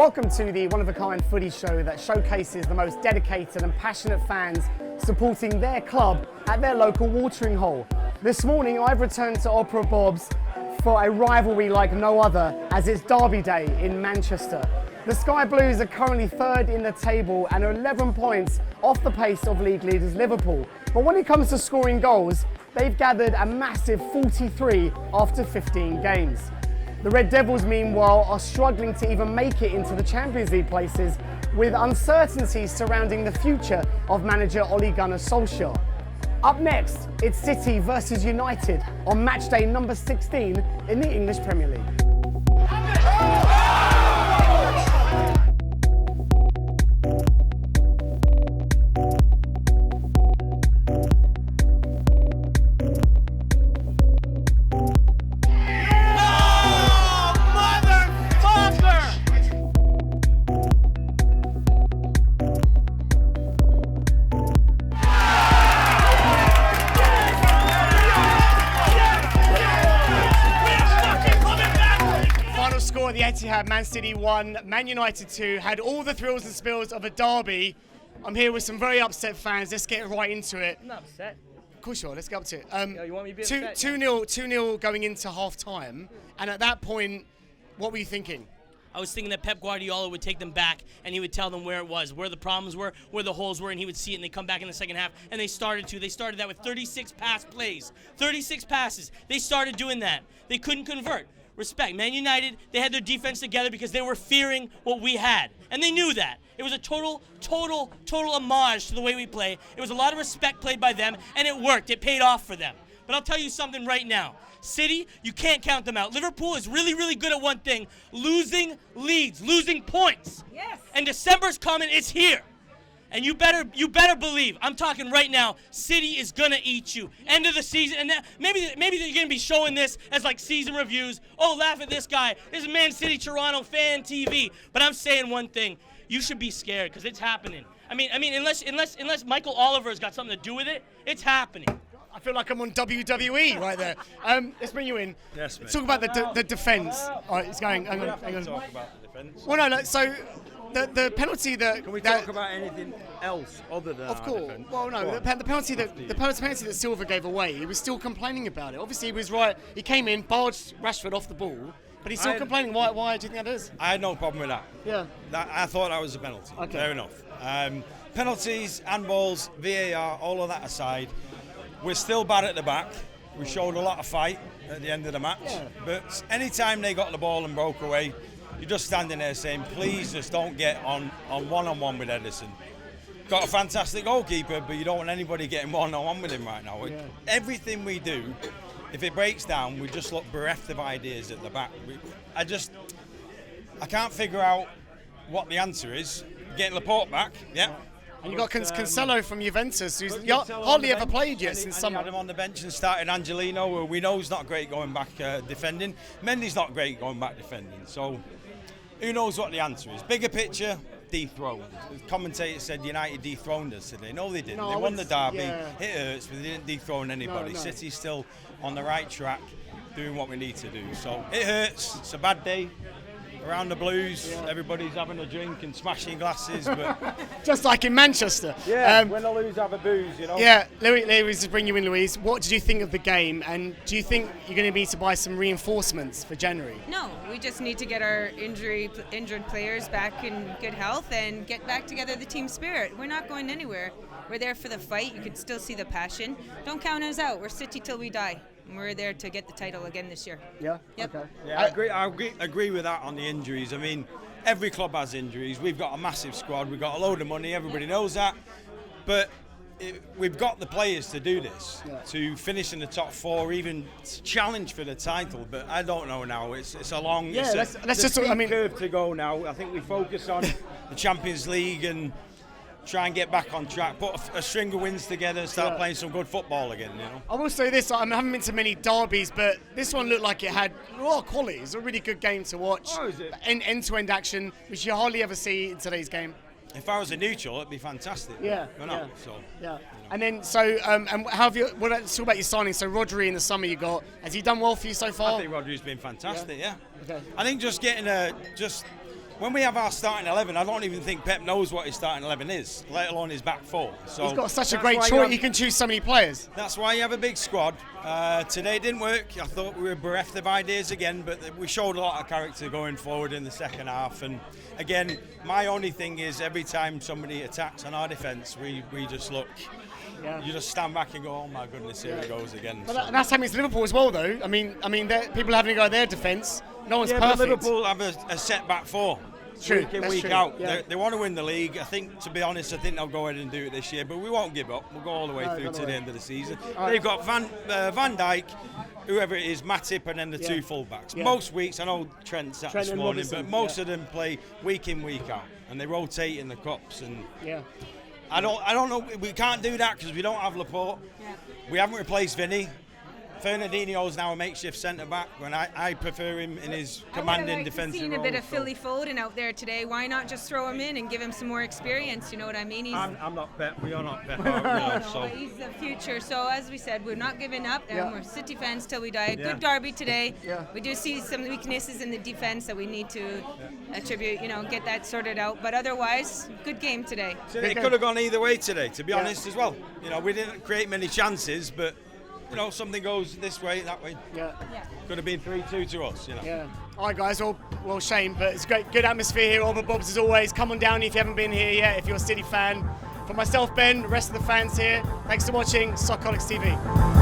Welcome to the one-of-a-kind footy show that showcases the most dedicated and passionate fans supporting their club at their local watering hole. This morning I've returned to Opera Bob's for a rivalry like no other, as it's Derby Day in Manchester. The Sky Blues are currently third in the table and are 11 points off the pace of league leaders Liverpool. But when it comes to scoring goals, they've gathered a massive 43 after 15 games. The Red Devils, meanwhile, are struggling to even make it into the Champions League places, with uncertainties surrounding the future of manager Ole Gunnar Solskjaer. Up next, it's City versus United on match day number 16 in the English Premier League. Score the Etihad, Man City 1, Man United 2, had all the thrills and spills of a derby. I'm here with some very upset fans. Let's get right into it. I'm not upset. Of course you are, let's get up to it. You want me to be upset? 2-0 going into half time, and at that point, what were you thinking? I was thinking that Pep Guardiola would take them back and he would tell them where it was, where the problems were, where the holes were, and he would see it, and they come back in the second half, and they started to. They started that with 36 pass plays. 36 passes. They started doing that. They couldn't convert. Respect. Man United, they had their defense together because they were fearing what we had. And they knew that. It was a total homage to the way we play. It was a lot of respect played by them, and it worked. It paid off for them. But I'll tell you something right now. City, you can't count them out. Liverpool is really, really good at one thing: losing leads, losing points. Yes. And December's coming. It's here. And you better believe, I'm talking right now, City is gonna eat you. End of the season, and maybe they're gonna be showing this as like season reviews. Oh, laugh at this guy. This is Man City Toronto fan TV. But I'm saying one thing: you should be scared, because it's happening. I mean, unless Michael Oliver's got something to do with it, it's happening. I feel like I'm on WWE right there. Let's bring you in. Yes, mate. Let's talk about the defence. All right, it's going. Hang on. Talk about the defence. Well, no. So the penalty that. Can we talk about anything else other than Of course. defence? Well, no. The penalty that Silva gave away, he was still complaining about it. Obviously, he was right. He came in, barged Rashford off the ball, but he's still complaining. Why do you think that is? I had no problem with that. Yeah. I thought that was a penalty. Okay. Fair enough. Penalties, handballs, VAR, all of that aside, we're still bad at the back. We showed a lot of fight at the end of the match. Yeah. But any time they got the ball and broke away, you're just standing there saying, please just don't get on one-on-one with Edison. Got a fantastic goalkeeper, but you don't want anybody getting one-on-one with him right now. Yeah. Everything we do, if it breaks down, we just look bereft of ideas at the back. I can't figure out what the answer is. Getting Laporte back, yeah. And you got Cancelo from Juventus, who's hardly ever played yet since summer. Had him on the bench and started Angelino, who we know is not great going back defending. Mendy's not great going back defending. So who knows what the answer is? Bigger picture, dethroned. The commentator said United dethroned us today. No, they didn't. No, they won the derby. yeah. It hurts, but they didn't dethrone anybody. No. City's still on the right track, doing what we need to do. So it hurts. It's a bad day around the Blues. Yeah. Everybody's having a drink and smashing glasses, but Just like in Manchester. when the Blues have a booze, you know. Yeah, Louise, to bring you in, Louise. What did you think of the game, and do you think you're going to need to buy some reinforcements for January? No, we just need to get our injured players back in good health and get back together the team spirit. We're not going anywhere. We're there for the fight. You can still see the passion. Don't count us out. We're City till we die. And we're there to get the title again this year. Yeah? Yep. Okay. Yeah, I agree with that on the injuries. I mean, every club has injuries. We've got a massive squad. We've got a load of money. Everybody knows that. But we've got the players to do this, to finish in the top four, even challenge for the title. But I don't know now. It's a long curve to go now. I think we focus on the Champions League and try and get back on track, put a string of wins together and start playing some good football again, you know. I will say this, I haven't been to many derbies, but this one looked like it had a lot of quality. It was a really good game to watch. Oh, is it? End-to-end action, which you hardly ever see in today's game. If I was a neutral, it'd be fantastic. Yeah, We're not, yeah. so. Yeah. And then, and how have you? Let's talk about your signing. So Rodri in the summer you got. Has he done well for you so far? I think Rodri's been fantastic. Yeah. Okay. I think just getting when we have our starting 11, I don't even think Pep knows what his starting 11 is, let alone his back four. So He's got such a that's great why choice. He can choose so many players. That's why you have a big squad. Today didn't work. I thought we were bereft of ideas again, but we showed a lot of character going forward in the second half. And again, my only thing is every time somebody attacks on our defence, we just look. Yeah. You just stand back and go, oh my goodness, here it goes again. But that's happening to Liverpool as well, though. I mean, people having to go at their defence. No one's perfect. But Liverpool have a set back four. True. Week in, That's week true. out. Yeah. They want to win the league. I think, to be honest, they'll go ahead and do it this year. But we won't give up. We'll go all the way through to the end of the season. They've got Van Dijk, whoever it is, Matip, and then the two fullbacks. Yeah. Most weeks, I know Trent's out this and morning, Robertson, but most of them play week in, week out, and they rotate in the cups. And I don't know. We can't do that because we don't have Laporte. Yeah. We haven't replaced Vinny. Fernandinho's now a makeshift centre back when I prefer him in his commanding defensive role. I've seen a bit of Philly Foden out there today. Why not just throw him in and give him some more experience? You know what I mean? I'm not Pep. We are not Pep. No, he's the future. So as we said, we're not giving up, and we're City fans till we die. Good derby today. Yeah. We do see some weaknesses in the defense that we need to attribute. Get that sorted out. But otherwise, good game today. So it could have gone either way today, to be honest, as well. We didn't create many chances, but. Something goes this way, that way. Yeah. Could have been 3-2 to us, Yeah. All right, guys. Well, shame, but it's great. Good atmosphere here. All the Bobs as always. Come on down if you haven't been here yet. If you're a City fan. For myself, Ben, the rest of the fans here. Thanks for watching Soccerholics TV.